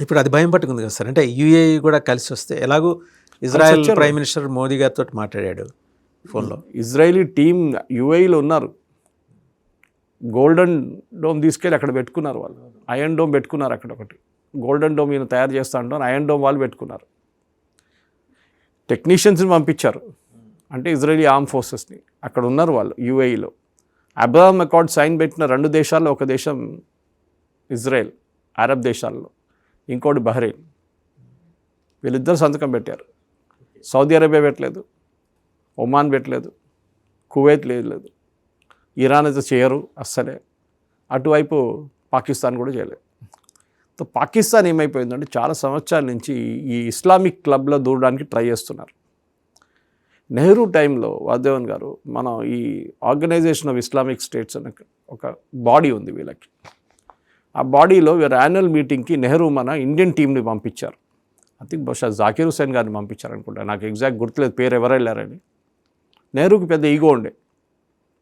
ఇప్పుడు అది భయం పట్టుకుంది కదా సార్. అంటే యూఏఈ కూడా కలిసి వస్తే ఎలాగూ ఇజ్రాయెల్ ప్రైమ్ మినిస్టర్ మోదీ గారితో మాట్లాడాడు ఫోన్లో. ఇజ్రాయేలీ టీం యూఏఈలో ఉన్నారు. గోల్డెన్ డోమ్ తీసుకెళ్ళి అక్కడ పెట్టుకున్నారు వాళ్ళు. ఐరన్ డోమ్ పెట్టుకున్నారు అక్కడ ఒకటి. గోల్డెన్ డోమ్ ఈయన తయారు చేస్తా అంటారు, ఐరన్ డోమ్ వాళ్ళు పెట్టుకున్నారు. టెక్నీషియన్స్ని పంపించారు, అంటే ఇజ్రాయేలీ ఆర్మ్ ఫోర్సెస్ని. అక్కడ ఉన్నారు వాళ్ళు యూఏఈలో. అబ్రహాం అకార్డ్ సైన్ పెట్టిన 2 దేశాల్లో ఒక దేశం ఇజ్రాయెల్, అరబ్ దేశాల్లో, ఇంకోటి బహ్రెయిన్. వీళ్ళిద్దరు సంతకం పెట్టారు. సౌదీ అరేబియా పెట్టలేదు, ఒమాన్ పెట్టలేదు, కువైత్ లేదు, ఇరాన్ అయితే చేయరు అస్సలే, అటువైపు పాకిస్తాన్ కూడా చేయలేదు. సో పాకిస్తాన్ ఏమైపోయిందంటే చాలా సంవత్సరాల నుంచి ఈ ఇస్లామిక్ క్లబ్లో దూరడానికి ట్రై చేస్తున్నారు. నెహ్రూ టైంలో వాసుదేవన్ గారు, మనం ఈ ఆర్గనైజేషన్ ఆఫ్ ఇస్లామిక్ స్టేట్స్ అనే ఒక బాడీ ఉంది వీళ్ళకి. ఆ బాడీలో వీరు యాన్యువల్ మీటింగ్కి నెహ్రూ మన ఇండియన్ టీంని పంపించారు. ఐ థింక్ బహుశా జాకీర్ హుసేన్ గారిని పంపించారు అనుకుంటా, నాకు ఎగ్జాక్ట్ గుర్తులేదు పేరు ఎవరు వెళ్ళారని. నెహ్రూకి పెద్ద ఈగో ఉండే,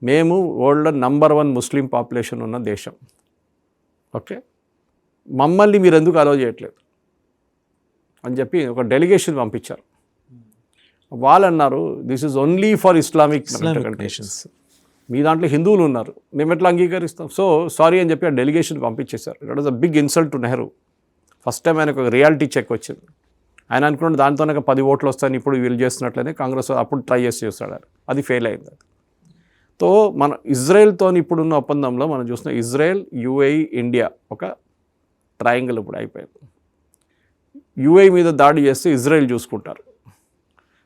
మేము వరల్డ్లో నంబర్ 1 ముస్లిం పాపులేషన్ ఉన్న దేశం, ఓకే, మమ్మల్ని మీరు ఎందుకు అలౌ చేయట్లేదు అని చెప్పి ఒక డెలిగేషన్ పంపించారు. వాళ్ళు అన్నారు, this is only for Islamic nations, మీ దాంట్లో హిందువులు ఉన్నారు, మేము ఎట్లా అంగీకరిస్తాం. సో సారీ అని చెప్పి ఆ డెలిగేషన్ పంపించేశారు. It was a big insult to Nehru. First time ఆయనకు ఒక రియాలిటీ చెక్ వచ్చింది. ఆయన అనుకున్నాడు దాంతోనే 10 ఓట్లు వస్తాయని, ఇప్పుడు వీళ్ళు చేస్తున్నట్లనే కాంగ్రెస్ అప్పుడు ట్రై చేస్తాడు, అది ఫెయిల్ అయింది. తో మన ఇజ్రాయెల్తో ఇప్పుడున్న ఒప్పందంలో మనం చూసిన ఇజ్రాయెల్, యూఏఈ, ఇండియా ఒక ట్రయాంగిల్ ఇప్పుడు అయిపోయింది. యూఏఈ మీద దాడి చేస్తే ఇజ్రాయెల్ చూసుకుంటారు,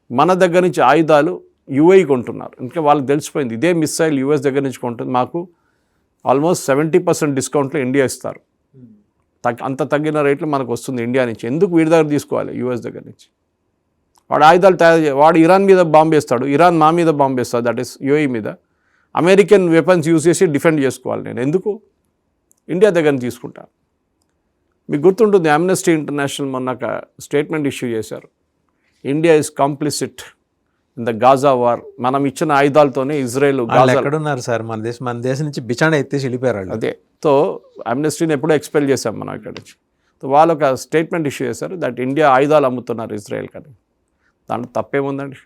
మన దగ్గర నుంచి ఆయుధాలు యూఏఈ కొంటున్నారు. ఇంకా వాళ్ళకి తెలిసిపోయింది ఇదే మిస్సైల్ యూఎస్ దగ్గర నుంచి కొంటుంది, మాకు ఆల్మోస్ట్ 70% డిస్కౌంట్లో ఇండియా ఇస్తారు, అంత తగ్గిన రేట్లు మనకు వస్తుంది ఇండియా నుంచి, ఎందుకు వీడి దగ్గర తీసుకోవాలి యూఎస్ దగ్గర నుంచి. వాడు ఆయుధాలు వాడు ఇరాన్ మీద బాంబు వేస్తాడు, ఇరాన్ మా మీద బాంబు వేస్తాడు, దట్ ఈస్ యూఏఈ మీద. అమెరికన్ వెపన్స్ యూజ్ చేసి డిఫెండ్ చేసుకోవాలి, నేను ఎందుకు ఇండియా దగ్గర తీసుకుంటాను. మీకు గుర్తుంటుంది, అమ్నెస్టీ ఇంటర్నేషనల్ మొన్న ఒక స్టేట్మెంట్ ఇష్యూ చేశారు, India is complicit in the Gaza war. మనం ఇచ్చిన ఆయుధాలతోనే ఇజ్రాయెల్ ఎక్కడున్నారు సార్, మన దేశం నుంచి బిచాణ ఎత్తేసి వెళ్ళిపోయారు. అదే తో అమ్నెస్టీని ఎప్పుడో ఎక్స్పెల్ చేశాం మనం ఇక్కడ నుంచి. సో వాళ్ళు ఒక స్టేట్మెంట్ ఇష్యూ చేశారు, దట్ ఇండియా ఆయుధాలు అమ్ముతున్నారు ఇజ్రాయెల్ కానీ. దాంట్లో తప్పేముందండి.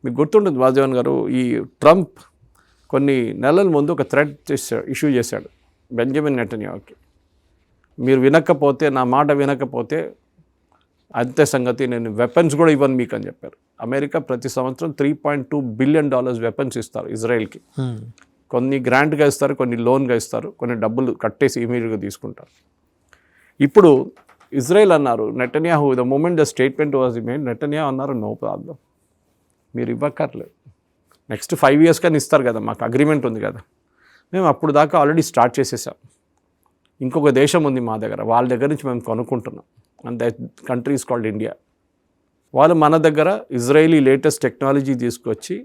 మీకు గుర్తుంటుంది వాసుదేవన్ గారు, ఈ ట్రంప్ కొన్ని నెలల ముందు ఒక థ్రెట్ ఇష్యూ చేశాడు బెంజమిన్ నెటన్యాహుకి, మీరు వినకపోతే, నా మాట వినకపోతే అంతే సంగతి, నేను వెపన్స్ కూడా ఇవ్వను మీకు అని చెప్పారు. అమెరికా ప్రతి సంవత్సరం $3.2 బిలియన్ వెపన్స్ ఇస్తారు ఇజ్రాయెల్కి. కొన్ని గ్రాంట్గా ఇస్తారు, కొన్ని లోన్గా ఇస్తారు, కొన్ని డబ్బులు కట్టేసి ఇమీడియట్గా తీసుకుంటారు. ఇప్పుడు ఇజ్రాయెల్ అన్నారు, Netanyahu the moment the statement was made, Netanyahu అన్నారు నో ప్రాబ్లం, మీరు ఇవ్వక్కర్లేదు, నెక్స్ట్ 5 years కానీ ఇస్తారు కదా, మాకు అగ్రిమెంట్ ఉంది కదా, మేము అప్పుడు దాకా ఆల్రెడీ స్టార్ట్ చేసేసాం, ఇంకొక దేశం ఉంది మా దగ్గర, వాళ్ళ దగ్గర నుంచి మేము కొనుక్కుంటున్నాం, and that country is called India. వాళ్ళు మన దగ్గర ఇజ్రాయేలీ లేటెస్ట్ టెక్నాలజీ తీసుకొచ్చి,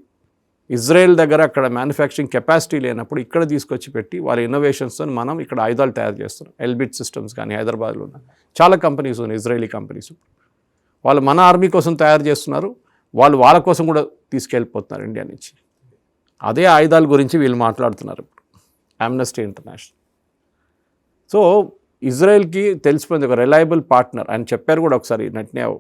ఇజ్రాయెల్ దగ్గర అక్కడ మ్యానుఫ్యాక్చరింగ్ కెపాసిటీ లేనప్పుడు ఇక్కడ తీసుకొచ్చి పెట్టి వాళ్ళ ఇన్నోవేషన్స్తో మనం ఇక్కడ ఆయుధాలు తయారు చేస్తున్నాం. ఎల్బిట్ సిస్టమ్స్ కానీ హైదరాబాద్లో ఉన్న చాలా కంపెనీస్ ఉన్నాయి, ఇజ్రాయేలీ కంపెనీస్. వాళ్ళు మన ఆర్మీ కోసం తయారు చేస్తున్నారు, వాళ్ళు వాళ్ళ కోసం కూడా తీసుకెళ్ళిపోతున్నారు ఇండియా నుంచి. అదే ఆయుధాల గురించి వీళ్ళు మాట్లాడుతున్నారు ఇప్పుడు అమ్నెస్టీ ఇంటర్నేషనల్. సో ఇజ్రాయెల్కి తెలిసిపోయింది ఒక రిలయబుల్ పార్ట్నర్ అని చెప్పారు కూడా ఒకసారి నెటన్యాహు.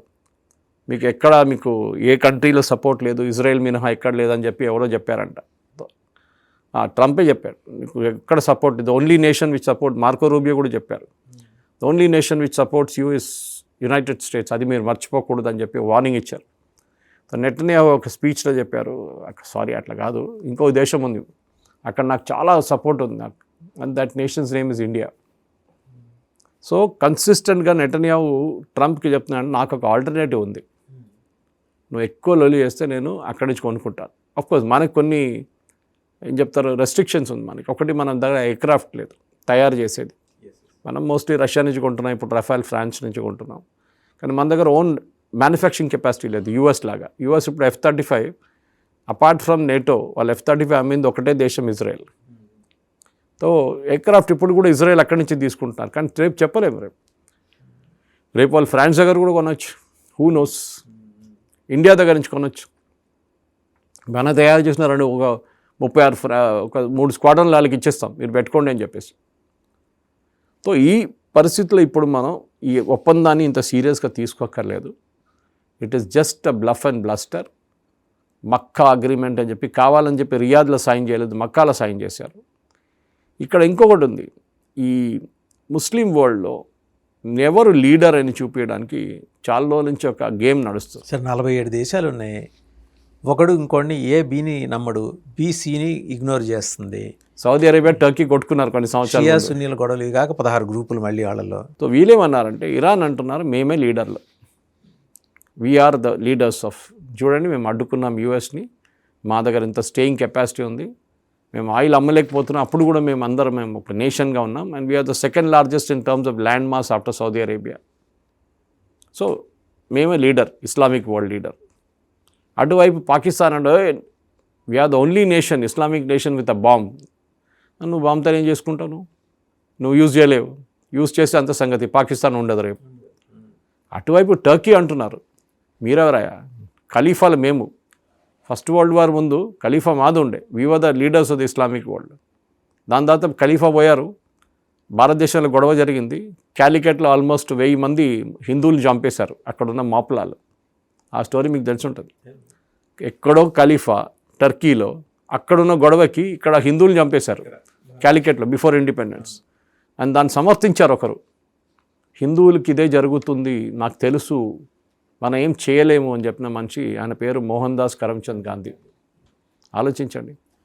మీకు ఎక్కడ మీకు ఏ కంట్రీలో సపోర్ట్ లేదు, ఇజ్రాయెల్ మినహా ఎక్కడ లేదని చెప్పి ఎవరో చెప్పారంట. ట్రంపే చెప్పాడు మీకు ఎక్కడ support, the only nation which support, Marco Rubio కూడా చెప్పారు, the only nation which supports you is United states, అది మీరు మర్చిపోకూడదు అని చెప్పి వార్నింగ్ ఇచ్చారు. నెటన్యాహు ఒక స్పీచ్లో చెప్పారు, సారీ అట్లా కాదు, ఇంకో దేశం ఉంది అక్కడ నాకు చాలా సపోర్ట్ ఉంది నాకు, and that nations name is India. So కన్సిస్టెంట్గా నెటన్యాహు ట్రంప్కి చెప్తున్నాడు, నాకు ఒక ఆల్టర్నేటివ్ ఉంది, నువ్వు ఎక్కువ లొలి చేస్తే నేను అక్కడి నుంచి కొనుక్కుంటాను. అఫ్కోర్స్ మనకు కొన్ని ఏం చెప్తారు రెస్ట్రిక్షన్స్ ఉంది మనకి. ఒకటి, మన దగ్గర ఎయిర్క్రాఫ్ట్ లేదు తయారు చేసేది, మనం మోస్ట్లీ రష్యా నుంచి కొంటున్నాం, ఇప్పుడు రఫాల్ ఫ్రాన్స్ నుంచి కొంటున్నాం, కానీ మన దగ్గర ఓన్ మ్యానుఫ్యాక్చరింగ్ కెపాసిటీ లేదు యూఎస్ లాగా. యూఎస్ ఇప్పుడు F-35 అపార్ట్ ఫ్రమ్ నేటో వాళ్ళు F-35 అమ్మింది ఒకటే దేశం ఇజ్రాయెల్. సో ఎయిర్క్రాఫ్ట్ ఇప్పుడు కూడా ఇజ్రాయెల్ అక్కడి నుంచి తీసుకుంటున్నారు, కానీ రేపు చెప్పలేము, రేపు వాళ్ళు ఫ్రాన్స్ దగ్గర కూడా కొనవచ్చు, హూ నోస్, ఇండియా దగ్గర నుంచి కొనవచ్చు. మన తయారు చేసిన ఒక 3 స్క్వాడ్రన్లు వాళ్ళకి ఇచ్చేస్తాం, మీరు పెట్టుకోండి అని చెప్పేసి. సో ఈ పరిస్థితుల్లో ఇప్పుడు మనం ఈ ఒప్పందాన్ని ఇంత సీరియస్గా తీసుకోక్కర్లేదు. It is just a bluff and bluster. Mecca agreement అని చెప్పి కావాలని చెప్పి రియాద్లో సైన్ చేయలేదు, మక్కాలో సైన్ చేశారు. ఇక్కడ ఇంకొకటి ఉంది, ఈ ముస్లిం వరల్డ్లో ఎవరు లీడర్ అని చూపించడానికి చాలా రోజుల నుంచి ఒక గేమ్ నడుస్తుంది. సార్ 47 దేశాలు ఉన్నాయి, ఒకడు ఇంకోడిని బిని నమ్మడు, సిని ఇగ్నోర్ చేస్తుంది. సౌదీ అరేబియా టర్కీ కొట్టుకున్నారు కొన్ని సంవత్సరాలు, షియా సున్నీల గొడవలు కాక 16 గ్రూపులు మళ్ళీ వాళ్ళలో. సో వీళ్ళేమన్నారంటే ఇరాన్ అంటున్నారు మేమే లీడర్లు, వీఆర్ ద లీడర్స్ ఆఫ్, చూడండి మేము అడ్డుకున్నాం యూఎస్ని, మా దగ్గర ఇంత స్టేయింగ్ కెపాసిటీ ఉంది, మేము ఆయిల్ అమ్మలేకపోతున్నాం, అప్పుడు కూడా మేము ఒక నేషన్గా ఉన్నాం, and we are the second largest in terms of land mass after Saudi Arabia. So మేమే లీడర్, ఇస్లామిక్ వరల్డ్ లీడర్. అటువైపు పాకిస్తాన్ అంటే we are the only nation, Islamic nation with a bomb. నువ్వు బాంబ్తో ఏం చేసుకుంటావు, నువ్వు యూజ్ చేయలేవు, యూజ్ చేస్తే అంత సంగతి, పాకిస్తాన్ ఉండదు రేపు. అటువైపు టర్కీ అంటున్నారు మీరెవరాయా, ఖలీఫాలు మేము, ఫస్ట్ వరల్డ్ వార్ ముందు ఖలీఫా మాది ఉండే, we were the leaders of the Islamic world. దాని తర్వాత ఖలీఫా పోయారు, భారతదేశంలో గొడవ జరిగింది, క్యాలికట్లో ఆల్మోస్ట్ 1000 మంది హిందువులు చంపేశారు అక్కడున్న మాపులాలు. ఆ స్టోరీ మీకు తెలిసి ఉంటుంది. ఎక్కడో ఖలీఫా టర్కీలో అక్కడున్న గొడవకి ఇక్కడ హిందువులు చంపేశారు క్యాలికట్లో బిఫోర్ ఇండిపెండెన్స్. అండ్ దాన్ని సమర్థించారు ఒకరు, హిందువులకి ఇదే జరుగుతుంది నాకు తెలుసు, మనం ఏం చేయలేము అని చెప్పిన మనిషి, ఆయన పేరు మోహన్ దాస్ కరమ్చంద్ గాంధీ. ఆలోచించండి.